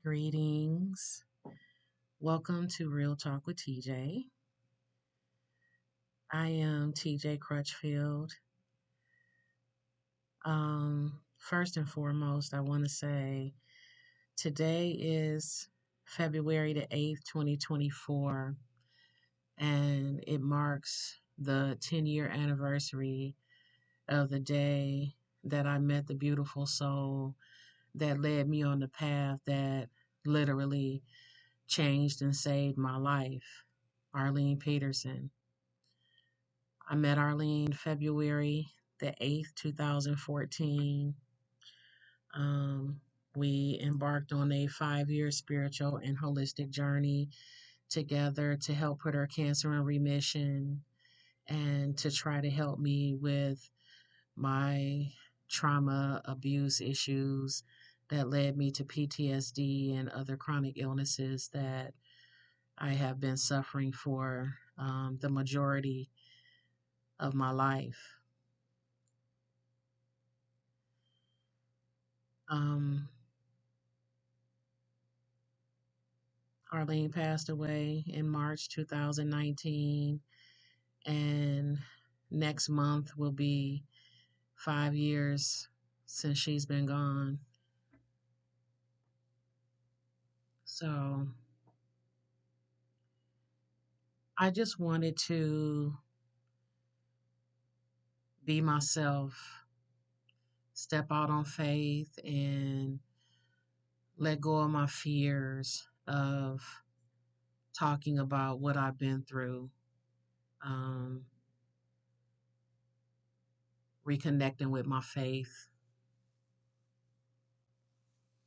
Greetings. Welcome to Real Talk with TJ. I am TJ Crutchfield. First and foremost, I want to say today is February the 8th, 2024, and it marks the 10-year anniversary of the day that I met the beautiful soul that led me on the path that literally changed and saved my life, Arlene Peterson. I met Arlene February the 8th, 2014. Um, we embarked on a 5-year spiritual and holistic journey together to help put her cancer in remission and to try to help me with my trauma abuse issues that led me to PTSD and other chronic illnesses that I have been suffering for the majority of my life. Um, Arlene passed away in March 2019, and next month will be 5 years since she's been gone. So I just wanted to be myself, step out on faith, and let go of my fears of talking about what I've been through, um, reconnecting with my faith,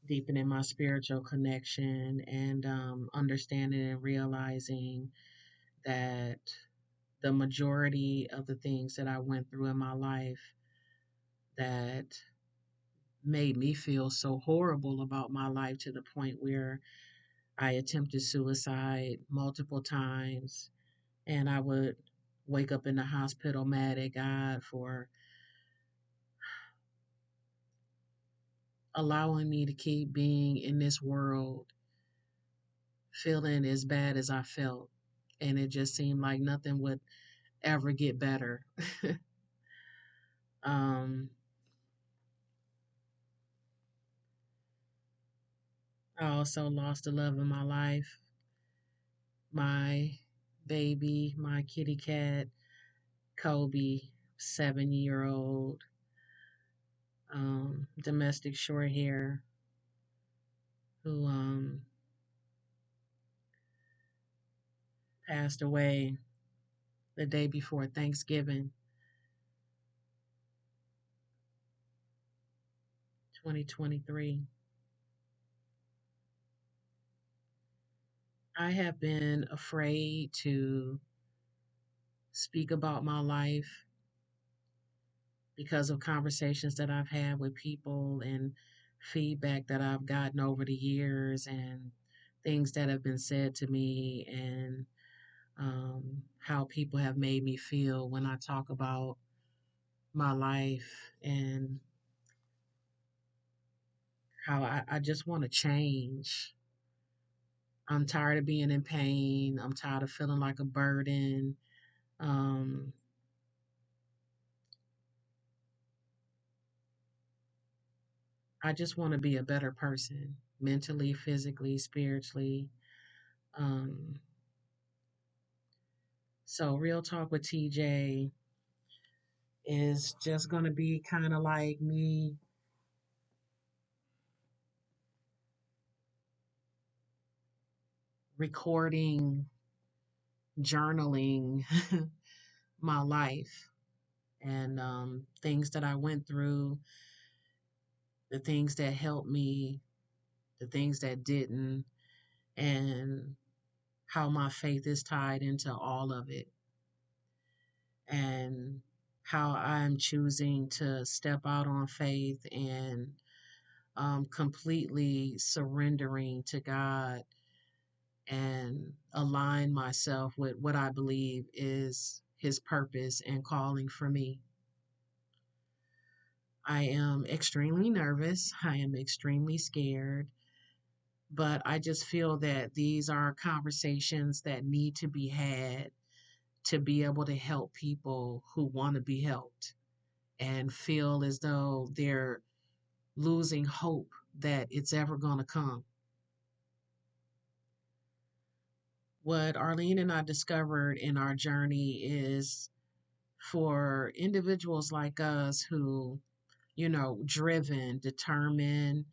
deepening my spiritual connection, and understanding and realizing that the majority of the things that I went through in my life that made me feel so horrible about my life to the point where I attempted suicide multiple times, and I would wake up in the hospital mad at God for allowing me to keep being in this world feeling as bad as I felt. And it just seemed like nothing would ever get better. um, I also lost the love of my life, my baby, my kitty cat, Kobe, 7-year-old, domestic short hair, who passed away the day before Thanksgiving, 2023. I have been afraid to speak about my life because of conversations that I've had with people and feedback that I've gotten over the years and things that have been said to me and how people have made me feel when I talk about my life and how I just want to change. I'm tired of being in pain. I'm tired of feeling like a burden. Um, I just want to be a better person mentally, physically, spiritually. Um, so, Real Talk with TJ is just going to be kind of like me recording, journaling my life and things that I went through, the things that helped me, the things that didn't, and how my faith is tied into all of it, and how I'm choosing to step out on faith and completely surrendering to God and align myself with what I believe is His purpose and calling for me. I am extremely nervous. I am extremely scared, But I just feel that these are conversations that need to be had to be able to help people who want to be helped and feel as though they're losing hope that it's ever going to come. What Arlene and I discovered in our journey is for individuals like us who, driven, determined,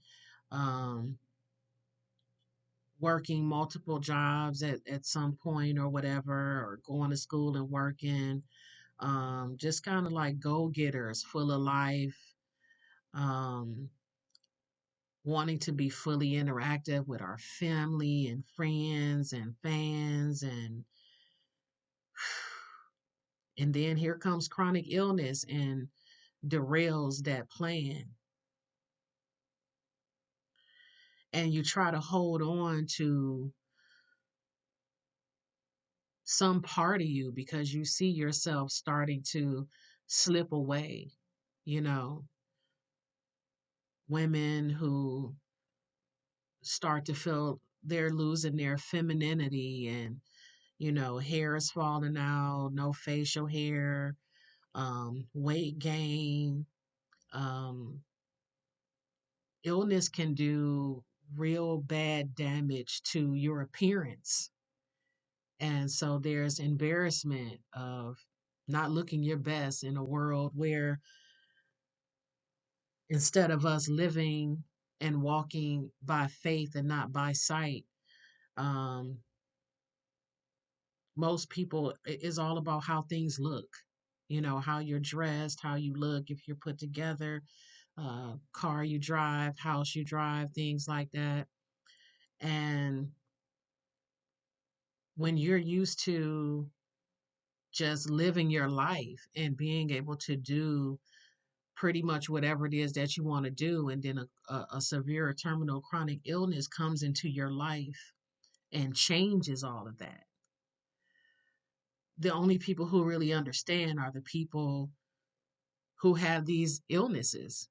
um, working multiple jobs at some point or whatever, or going to school and working, just kind of like go getters, full of life, um, wanting to be fully interactive with our family and friends and fans and then here comes chronic illness and derails that plan. And you try to hold on to some part of you because you see yourself starting to slip away. You know, women who start to feel they're losing their femininity and, hair is falling out, no facial hair, weight gain. Um, Illness can do real bad damage to your appearance. And so there's embarrassment of not looking your best in a world where instead of us living and walking by faith and not by sight, um, most people is all about how things look, how you're dressed, how you look, if you're put together, car you drive, house you drive, things like that. And when you're used to just living your life and being able to do pretty much whatever it is that you want to do, and then a severe terminal chronic illness comes into your life and changes all of that. The only people who really understand are the people who have these illnesses.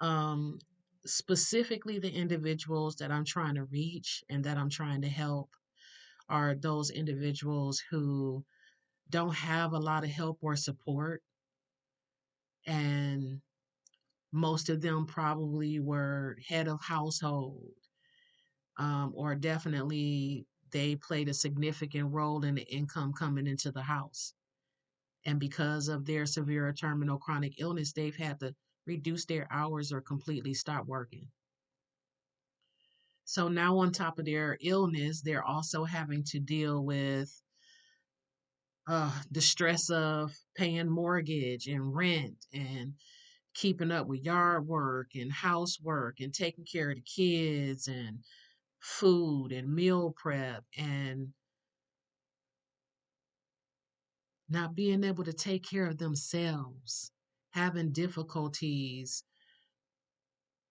Um, Specifically, the individuals that I'm trying to reach and that I'm trying to help are those individuals who don't have a lot of help or support. And most of them probably were head of household, or definitely they played a significant role in the income coming into the house. And because of their severe terminal chronic illness, they've had to reduce their hours or completely stop working. So now, on top of their illness, they're also having to deal with the stress of paying mortgage and rent and keeping up with yard work and housework and taking care of the kids and food and meal prep and not being able to take care of themselves, having difficulties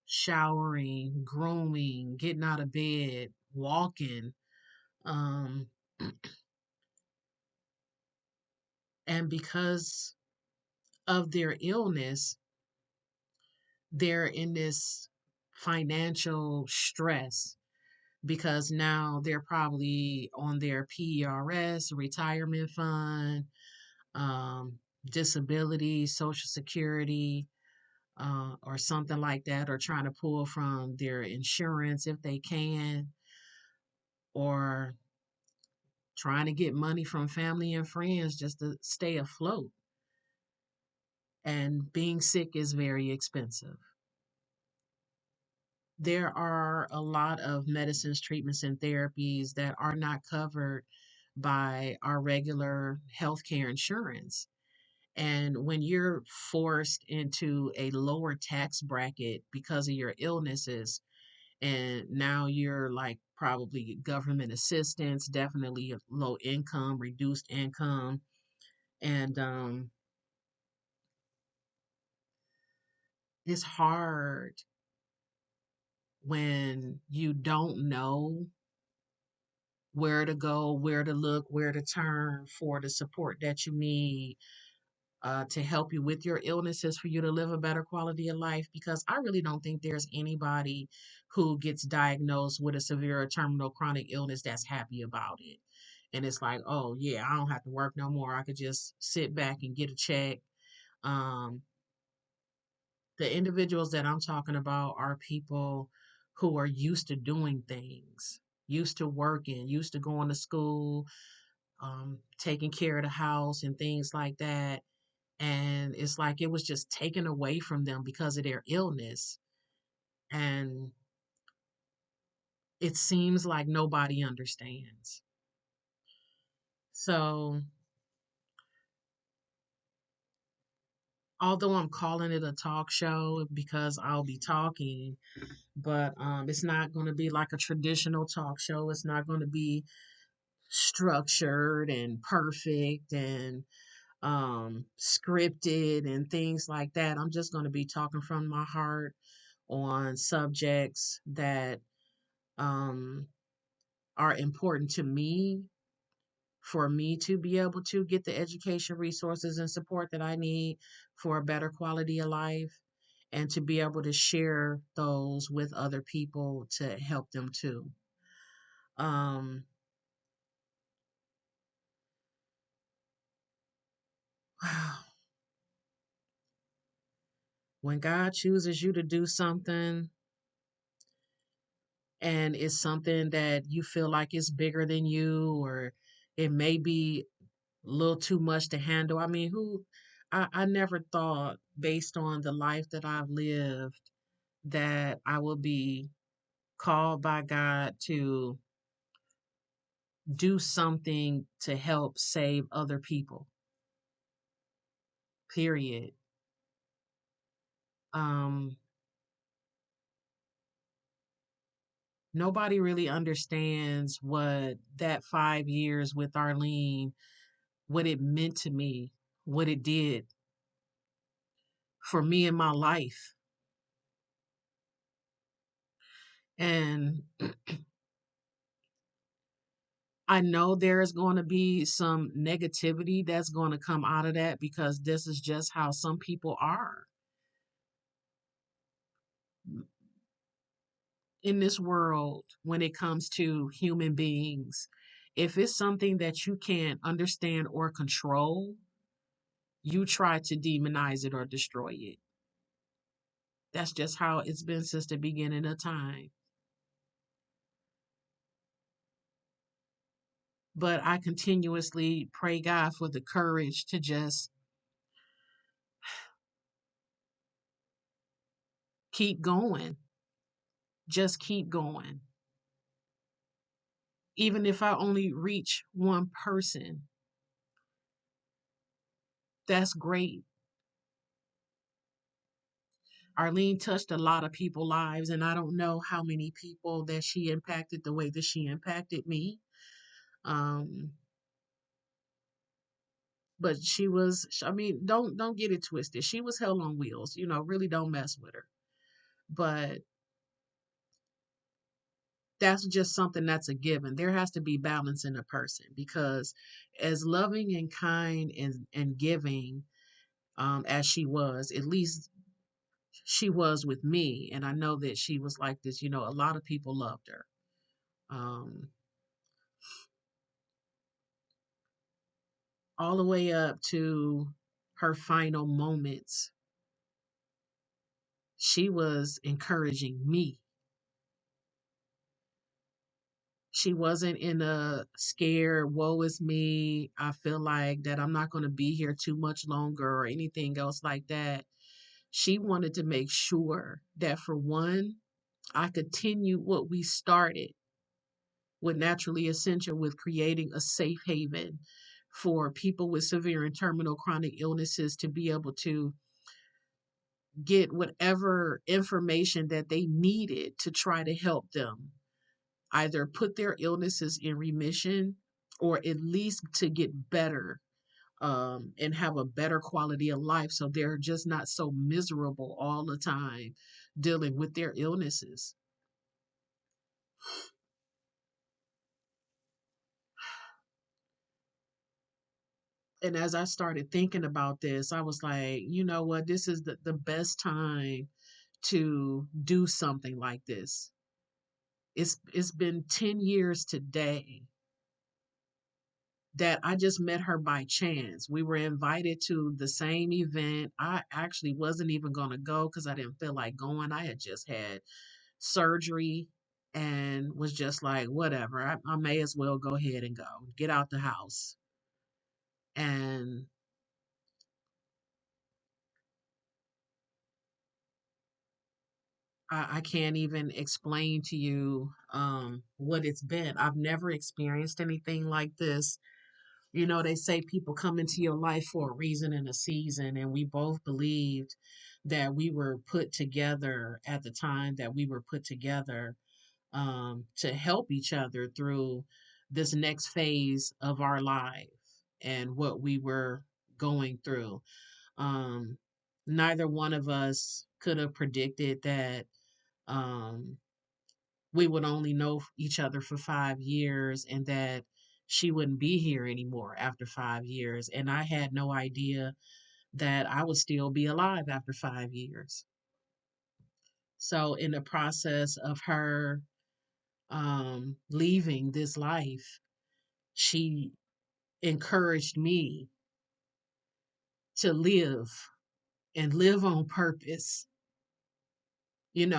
showering, grooming, getting out of bed, walking. Um, and because of their illness, they're in this financial stress because now they're probably on their PERS, retirement fund, um, disability, Social Security, or something like that, or trying to pull from their insurance if they can, or trying to get money from family and friends just to stay afloat. And being sick is very expensive. There are a lot of medicines, treatments, and therapies that are not covered by our regular healthcare insurance. And when you're forced into a lower tax bracket because of your illnesses, and now you're like probably government assistance, definitely low income, reduced income, and it's hard when you don't know where to go, where to look, where to turn for the support that you need, to help you with your illnesses for you to live a better quality of life, because I really don't think there's anybody who gets diagnosed with a severe or terminal chronic illness that's happy about it. And it's like, oh, yeah, I don't have to work no more. I could just sit back and get a check. Um, the individuals that I'm talking about are people who are used to doing things, used to working, used to going to school, taking care of the house and things like that. And it's like it was just taken away from them because of their illness. And it seems like nobody understands. So, although I'm calling it a talk show because I'll be talking, but it's not going to be like a traditional talk show. It's not going to be structured and perfect and scripted and things like that. I'm just going to be talking from my heart on subjects that um, are important to me, for me to be able to get the education resources and support that I need for a better quality of life, and to be able to share those with other people to help them too. Um, wow. When God chooses you to do something and it's something that you feel like is bigger than you, or it may be a little too much to handle. I mean, I never thought, based on the life that I've lived, that I will be called by God to do something to help save other people, period. Um, Nobody really understands what that 5 years with Arlene, what it meant to me, what it did for me in my life. And I know there is going to be some negativity that's going to come out of that, because this is just how some people are in this world when it comes to human beings. If it's something that you can't understand or control, you try to demonize it or destroy it. That's just how it's been since the beginning of time. But I continuously pray God for the courage to just keep going. Just keep going. Even if I only reach one person, that's great. Arlene touched a lot of people's lives, and I don't know how many people that she impacted the way that she impacted me. Um, but she was, I mean, don't get it twisted. She was hell on wheels, really don't mess with her. But that's just something that's a given. There has to be balance in a person, because as loving and kind and giving as she was, at least she was with me, and I know that she was like this. A lot of people loved her. Um, all the way up to her final moments, she was encouraging me. She wasn't in a scared, woe is me, I feel like that I'm not going to be here too much longer, or anything else like that. She wanted to make sure that, for one, I continue what we started with Naturally Essential, with creating a safe haven for people with severe and terminal chronic illnesses to be able to get whatever information that they needed to try to help them either put their illnesses in remission, or at least to get better, and have a better quality of life, so they're just not so miserable all the time dealing with their illnesses. And as I started thinking about this, I was like, you know what? This is the best time to do something like this. It's been 10 years today that I just met her by chance. We were invited to the same event. I actually wasn't even going to go because I didn't feel like going. I had just had surgery and was just like, whatever, I may as well go ahead and go, get out the house. And I can't even explain to you what it's been. I've never experienced anything like this. You know, they say people come into your life for a reason and a season, and we both believed that we were put together at the time that we were put together to help each other through this next phase of our life and what we were going through. Um, Neither one of us could have predicted that um, we would only know each other for 5 years and that she wouldn't be here anymore after 5 years. And I had no idea that I would still be alive after 5 years. So, in the process of her leaving this life, she encouraged me to live and live on purpose,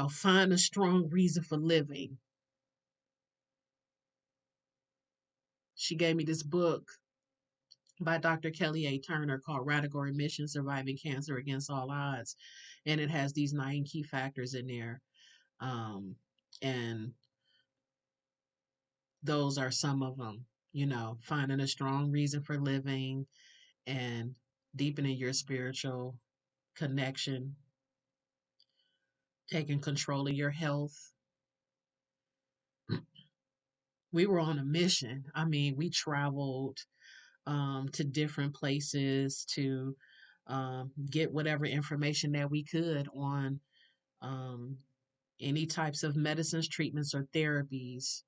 find a strong reason for living. She gave me this book by Dr. Kelly A. Turner called Radical Remission Surviving Cancer Against All Odds. And it has these 9 key factors in there. Um, and those are some of them, finding a strong reason for living and deepening your spiritual connection, taking control of your health. We were on a mission. I mean, we traveled to different places to get whatever information that we could on um, any types of medicines, treatments, or therapies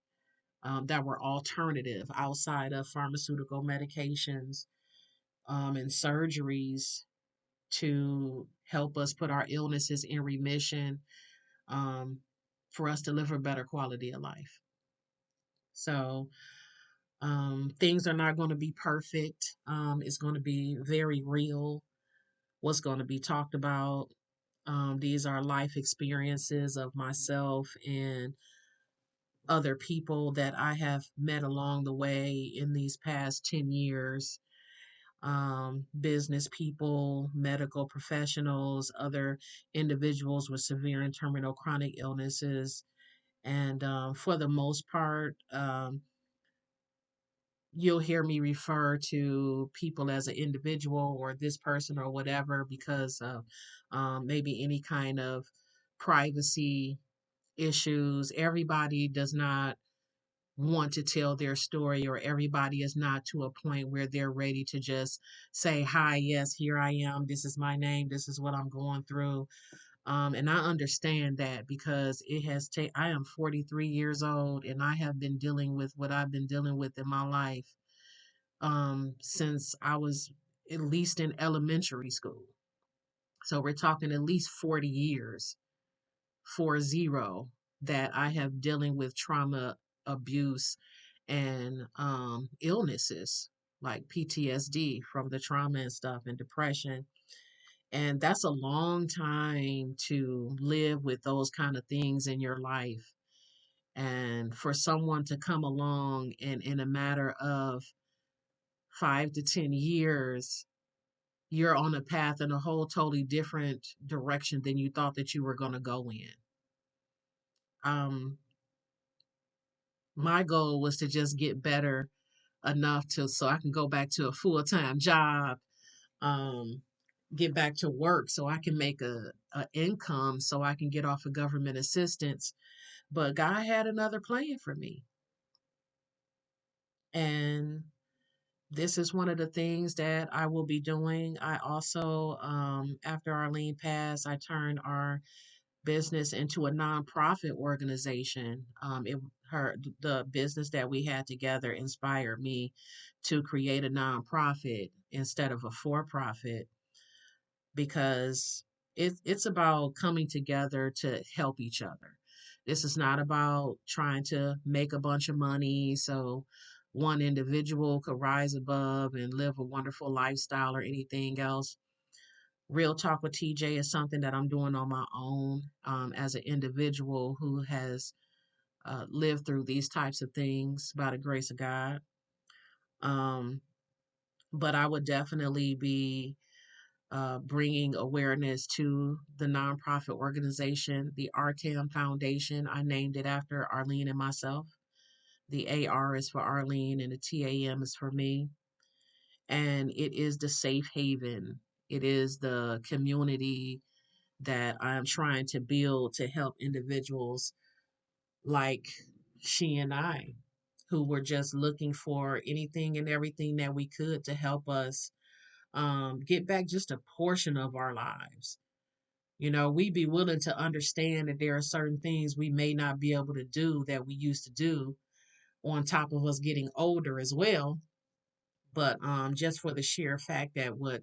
that were alternative outside of pharmaceutical medications and surgeries to help us put our illnesses in remission um, for us to live a better quality of life. So, things are not going to be perfect. It's going to be very real. What's going to be talked about. These are life experiences of myself and other people that I have met along the way in these past 10 years. Business people, medical professionals, other individuals with severe and terminal chronic illnesses. And for the most part, you'll hear me refer to people as an individual or this person or whatever because of maybe any kind of privacy issues. Everybody does not want to tell their story, or everybody is not to a point where they're ready to just say, hi, yes, here I am. This is my name. This is what I'm going through. And I understand that because it has taken, I am 43 years old and I have been dealing with what I've been dealing with in my life since I was at least in elementary school. So we're talking at least 40 years, 40, that I have dealing with trauma, abuse, and illnesses like PTSD from the trauma and stuff and depression. And that's a long time to live with those kind of things in your life. And for someone to come along and in a matter of 5 to 10 years, you're on a path in a whole totally different direction than you thought that you were going to go in. Um, my goal was to just get better enough to so I can go back to a full-time job, um, get back to work so I can make a income so I can get off of government assistance. But God had another plan for me. And this is one of the things that I will be doing. I also, after Arlene passed, I turned our business into a nonprofit organization. the business that we had together inspired me to create a nonprofit instead of a for-profit, because it's about coming together to help each other. This is not about trying to make a bunch of money so one individual could rise above and live a wonderful lifestyle or anything else. Real Talk with TJ is something that I'm doing on my own, as an individual who has lived through these types of things by the grace of God. Um, but I would definitely be bringing awareness to the nonprofit organization, the RTAM Foundation. I named it after Arlene and myself. The AR is for Arlene and the TAM is for me. And it is the safe haven. It is the community that I'm trying to build to help individuals like she and I, who were just looking for anything and everything that we could to help us get back just a portion of our lives. You know, we'd be willing to understand that there are certain things we may not be able to do that we used to do, on top of us getting older as well. But just for the sheer fact that what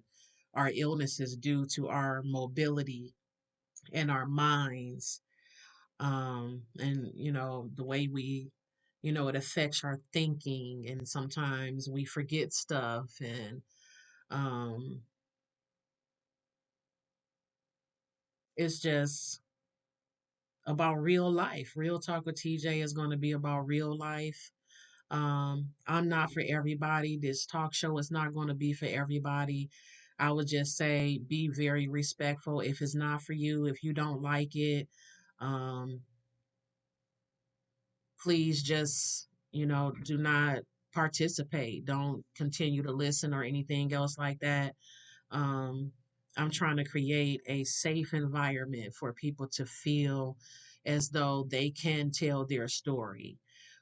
our illnesses do to our mobility and our minds, and the way we, it affects our thinking, and sometimes we forget stuff, and um, it's just about real life. Real Talk with TJ is going to be about real life. I'm not for everybody. This talk show is not going to be for everybody. I would just say be very respectful. If it's not for you, if you don't like it, um, please just, do not participate. Don't continue to listen or anything else like that. Um, I'm trying to create a safe environment for people to feel as though they can tell their story,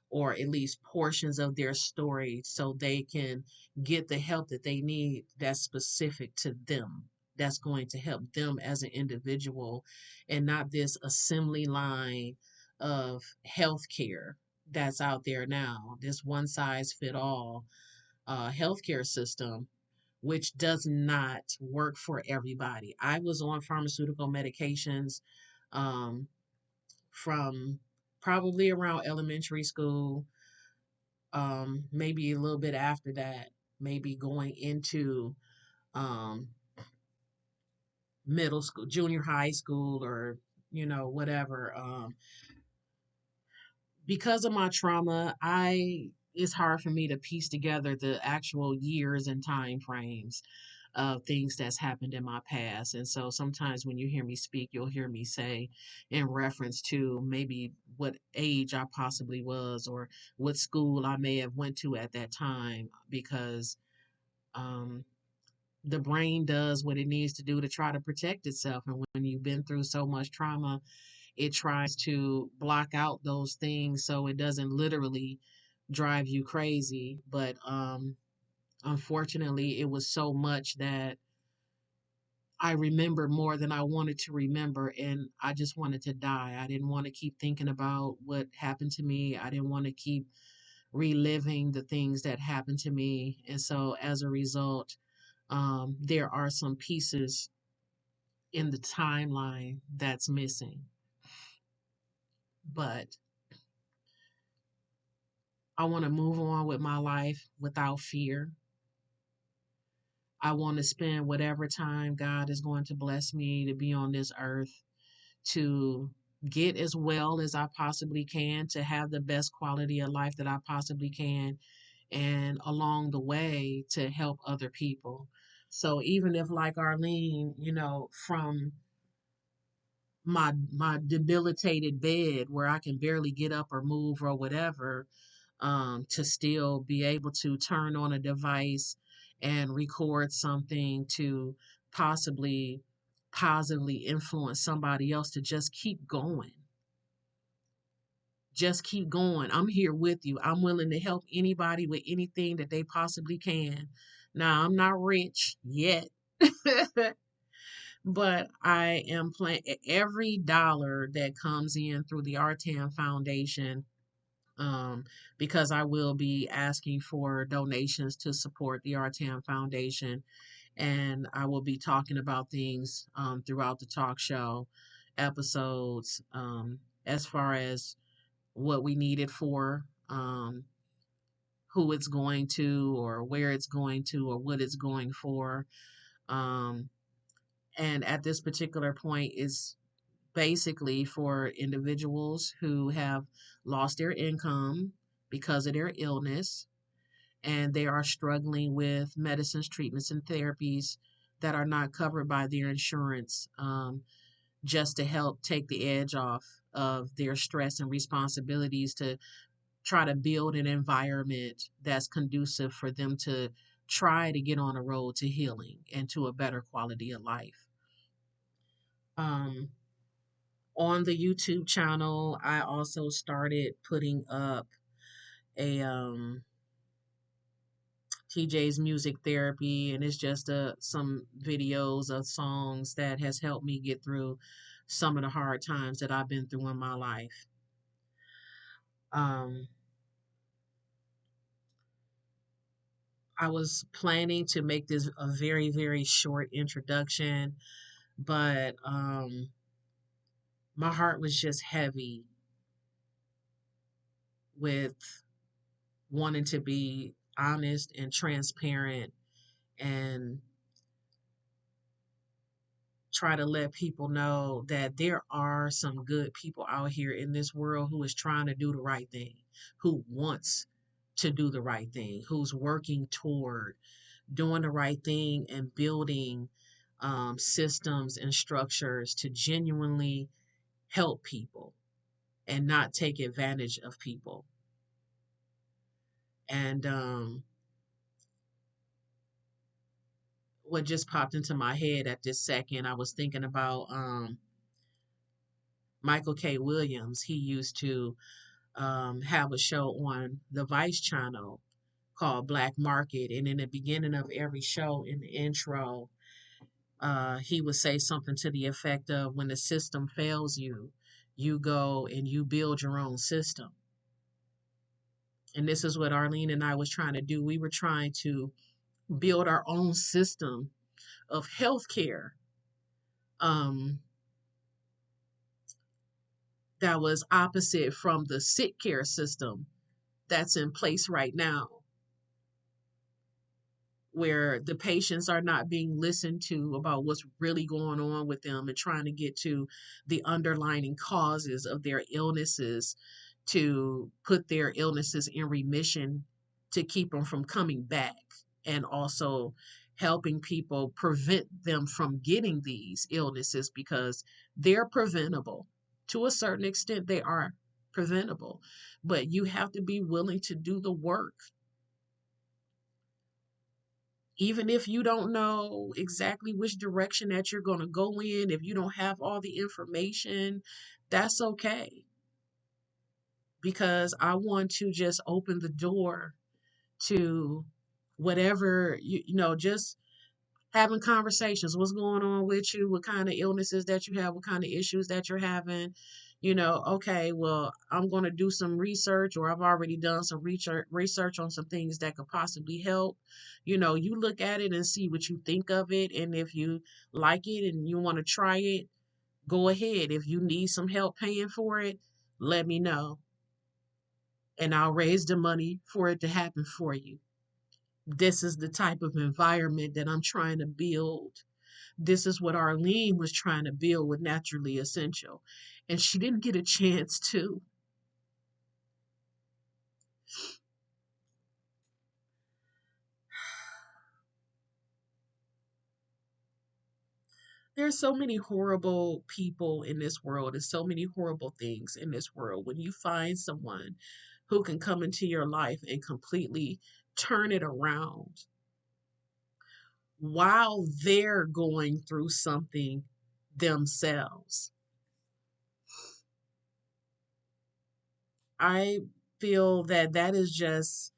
or at least portions of their story, so they can get the help that they need that's specific to them, that's going to help them as an individual, and not this assembly line of healthcare that's out there now, this one size fit all healthcare system, which does not work for everybody. I was on pharmaceutical medications um, from probably around elementary school, maybe a little bit after that, maybe going into um, middle school, junior high school, or whatever. Because of my trauma, I it's hard for me to piece together the actual years and time frames of things that's happened in my past. And so sometimes when you hear me speak, you'll hear me say in reference to maybe what age I possibly was, or what school I may have went to at that time, because um, the brain does what it needs to do to try to protect itself. And when you've been through so much trauma, it tries to block out those things so it doesn't literally drive you crazy. But unfortunately, it was so much that I remember more than I wanted to remember, and I just wanted to die. I didn't want to keep thinking about what happened to me. I didn't want to keep reliving the things that happened to me. And so as a result, there are some pieces in the timeline that's missing. But I want to move on with my life without fear. I want to spend whatever time God is going to bless me to be on this earth, to get as well as I possibly can, to have the best quality of life that I possibly can, and along the way to help other people. So even if, like Arlene, from my debilitated bed where I can barely get up or move or whatever, to still be able to turn on a device and record something to possibly positively influence somebody else to just keep going. Just keep going. I'm here with you. I'm willing to help anybody with anything that they possibly can. Now, I'm not rich yet, but I am playing every dollar that comes in through the RTAM Foundation. um, because I will be asking for donations to support the RTAM Foundation, and I will be talking about things throughout the talk show episodes, as far as what we need it for, who it's going to, or where it's going to, or what it's going for. Um, and at this particular point, is basically for individuals who have lost their income because of their illness, and they are struggling with medicines, treatments, and therapies that are not covered by their insurance, just to help take the edge off of their stress and responsibilities to try to build an environment that's conducive for them to try to get on a road to healing and to a better quality of life. Um, on the YouTube channel, I also started putting up a TJ's music therapy, and it's just some videos of songs that has helped me get through some of the hard times that I've been through in my life. Um, I was planning to make this a very, very short introduction, but my heart was just heavy with wanting to be honest and transparent and try to let people know that there are some good people out here in this world who is trying to do the right thing, who wants to do the right thing, who's working toward doing the right thing and building systems and structures to genuinely help people and not take advantage of people. And what just popped into my head at this second, I was thinking about Michael K. Williams. He used to have a show on the Vice channel called Black Market. And in the beginning of every show, in the intro, he would say something to the effect of, when the system fails you, you go and you build your own system. And this is what Arlene and I was trying to do. We were trying to build our own system of healthcare, um, that was opposite from the sick care system that's in place right now, where the patients are not being listened to about what's really going on with them and trying to get to the underlying causes of their illnesses, to put their illnesses in remission, to keep them from coming back, and also helping people prevent them from getting these illnesses, because they're preventable. To a certain extent, they are preventable, but you have to be willing to do the work. Even if you don't know exactly which direction that you're going to go in, if you don't have all the information, that's okay. Because I want to just open the door to whatever, just having conversations. What's going on with you? What kind of illnesses that you have? What kind of issues that you're having? Okay, well, I'm going to do some research, or I've already done some research on some things that could possibly help. You look at it and see what you think of it. And if you like it and you want to try it, go ahead. If you need some help paying for it, let me know. And I'll raise the money for it to happen for you. This is the type of environment that I'm trying to build. This is what Arlene was trying to build with Naturally Essential. And she didn't get a chance to. There's so many horrible people in this world. There's so many horrible things in this world. When you find someone who can come into your life and completely turn it around while they're going through something themselves, I feel that that is just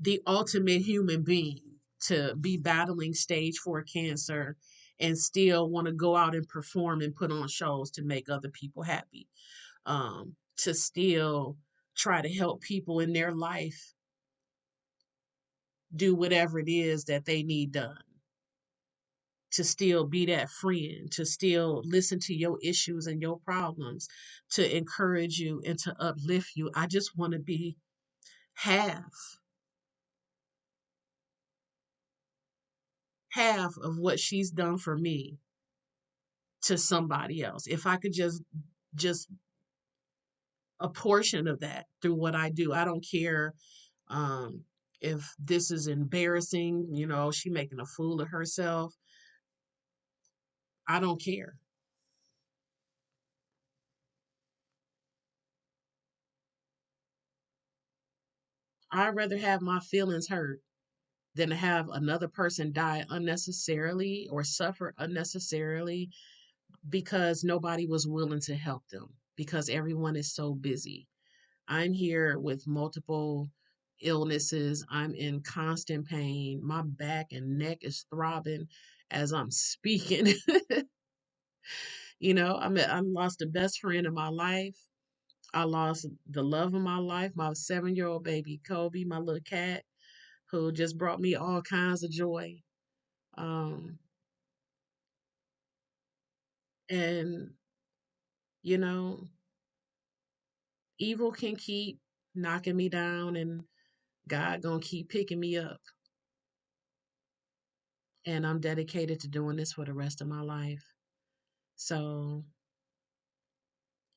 the ultimate human being, to be battling stage 4 cancer and still want to go out and perform and put on shows to make other people happy. to still try to help people in their life do whatever it is that they need done, to still be that friend, to still listen to your issues and your problems, to encourage you and to uplift you. I just want to be half, half of what she's done for me to somebody else. If I could just a portion of that through what I do. I don't care um if this is embarrassing, she making a fool of herself. I don't care. I'd rather have my feelings hurt than to have another person die unnecessarily or suffer unnecessarily because nobody was willing to help them because everyone is so busy. I'm here with multiple illnesses. I'm in constant pain. My back and neck is throbbing as I'm speaking. I lost the best friend of my life. I lost the love of my life, my 7-year-old baby, Kobe, my little cat, who just brought me all kinds of joy. Um, and, you know, evil can keep knocking me down and God gonna keep picking me up. And I'm dedicated to doing this for the rest of my life. So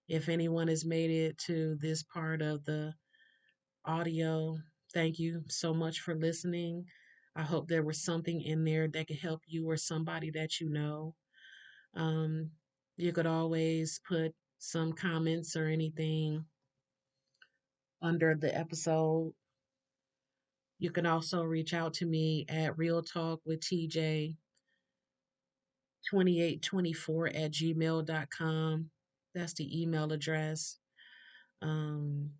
if anyone has made it to this part of the audio, thank you so much for listening. I hope there was something in there that could help you or somebody that you know. Um, you could always put some comments or anything under the episode. You can also reach out to me at Real Talk with TJ 2824 at gmail.com. That's the email address. Um,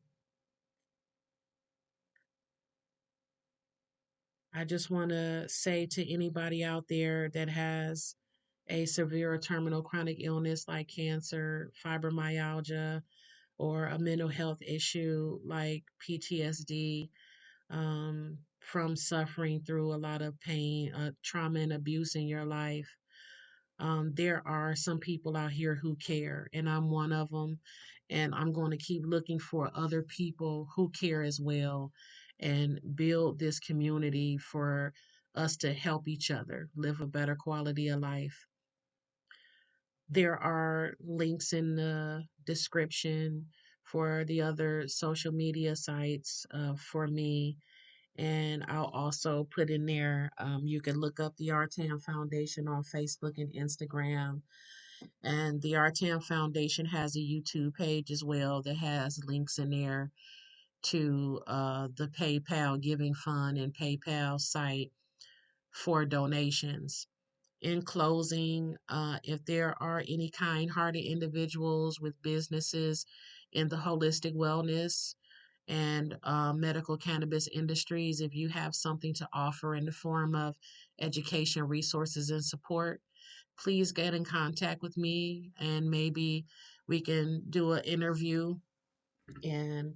I just want to say to anybody out there that has a severe or terminal chronic illness like cancer, fibromyalgia, or a mental health issue like PTSD, from suffering through a lot of pain, trauma, and abuse in your life. There are some people out here who care, and I'm one of them. And I'm going to keep looking for other people who care as well and build this community for us to help each other live a better quality of life. There are links in the description for the other social media sites for me. And I'll also put in there, you can look up the Artam Foundation on Facebook and Instagram. And the Artam Foundation has a YouTube page as well that has links in there to the PayPal Giving Fund and PayPal site for donations. In closing, if there are any kind hearted individuals with businesses in the holistic wellness and medical cannabis industries, if you have something to offer in the form of education, resources, and support, please get in contact with me and maybe we can do an interview and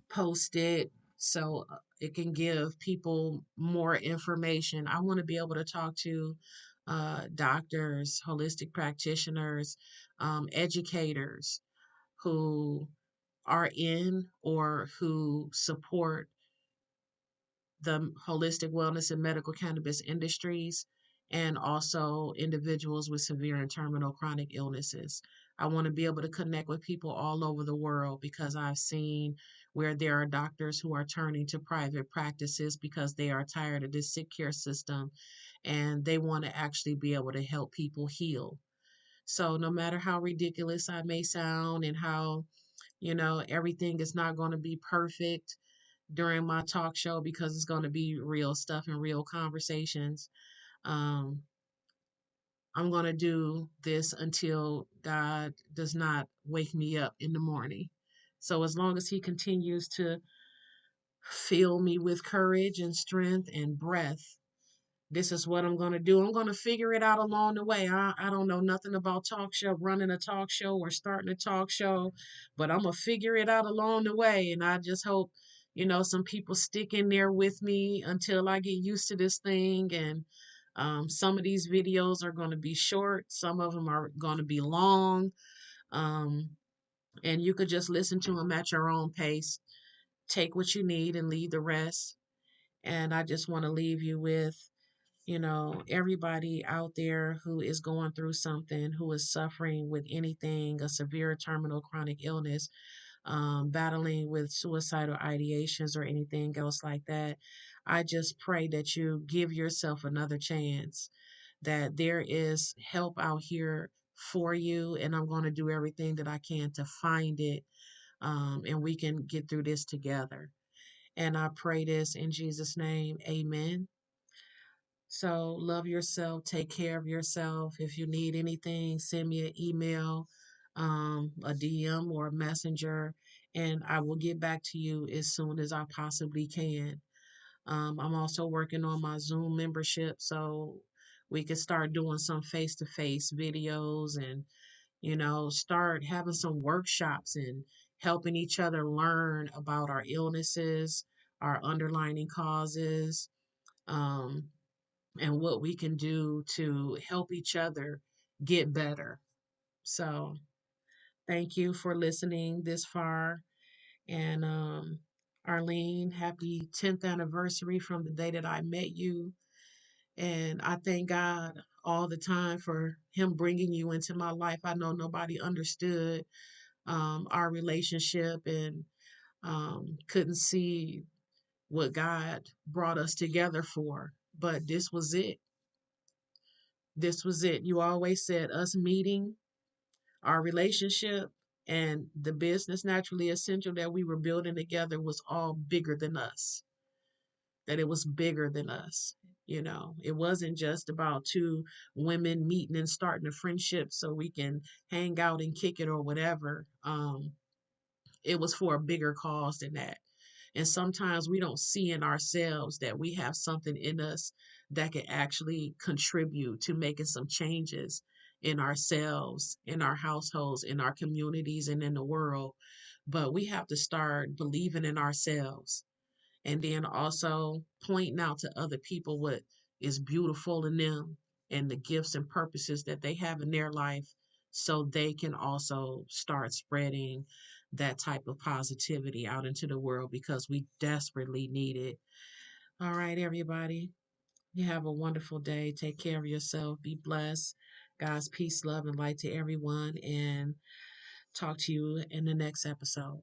post it so it can give people more information. I want to be able to talk to doctors, holistic practitioners, educators who are in or who support the holistic wellness and medical cannabis industries, and also individuals with severe and terminal chronic illnesses. I want to be able to connect with people all over the world because I've seen where there are doctors who are turning to private practices because they are tired of this sick care system and they want to actually be able to help people heal. So, no matter how ridiculous I may sound and how, everything is not going to be perfect, during my talk show because it's going to be real stuff and real conversations. Um, I'm going to do this until God does not wake me up in the morning. So, as long as He continues to fill me with courage and strength and breath, This is what I'm going to do. I'm going to figure it out along the way. I don't know nothing about talk show, running a talk show or starting a talk show, but I'm going to figure it out along the way. And I just hope, some people stick in there with me until I get used to this thing. And some of these videos are going to be short, some of them are going to be long. Um, and you could just listen to them at your own pace. Take what you need and leave the rest. And I just want to leave you with, everybody out there who is going through something, who is suffering with anything, a severe terminal chronic illness, battling with suicidal ideations or anything else like that. I just pray that you give yourself another chance, that there is help out here for you, and I'm going to do everything that I can to find it, and we can get through this together. And I pray this in Jesus' name. Amen. So love yourself, take care of yourself. If you need anything, send me an email, a DM or a messenger, and I will get back to you as soon as I possibly can. I'm also working on my Zoom membership so we can start doing some face to face videos and, start having some workshops and helping each other learn about our illnesses, our underlying causes. Um, and what we can do to help each other get better. So, thank you for listening this far. And Arlene, happy 10th anniversary from the day that I met you. And I thank God all the time for Him bringing you into my life. I know nobody understood our relationship and couldn't see what God brought us together for. But this was it. This was it. You always said us meeting, our relationship, and the business naturally essential that we were building together was all bigger than us. That it was bigger than us. It wasn't just about two women meeting and starting a friendship so we can hang out and kick it or whatever. It was for a bigger cause than that. And sometimes we don't see in ourselves that we have something in us that can actually contribute to making some changes in ourselves, in our households, in our communities, and in the world. But we have to start believing in ourselves and then also pointing out to other people what is beautiful in them and the gifts and purposes that they have in their life so they can also start spreading that type of positivity out into the world because we desperately need it. All right, everybody. You have a wonderful day. Take care of yourself. Be blessed. God's peace, love, and light to everyone. And talk to you in the next episode.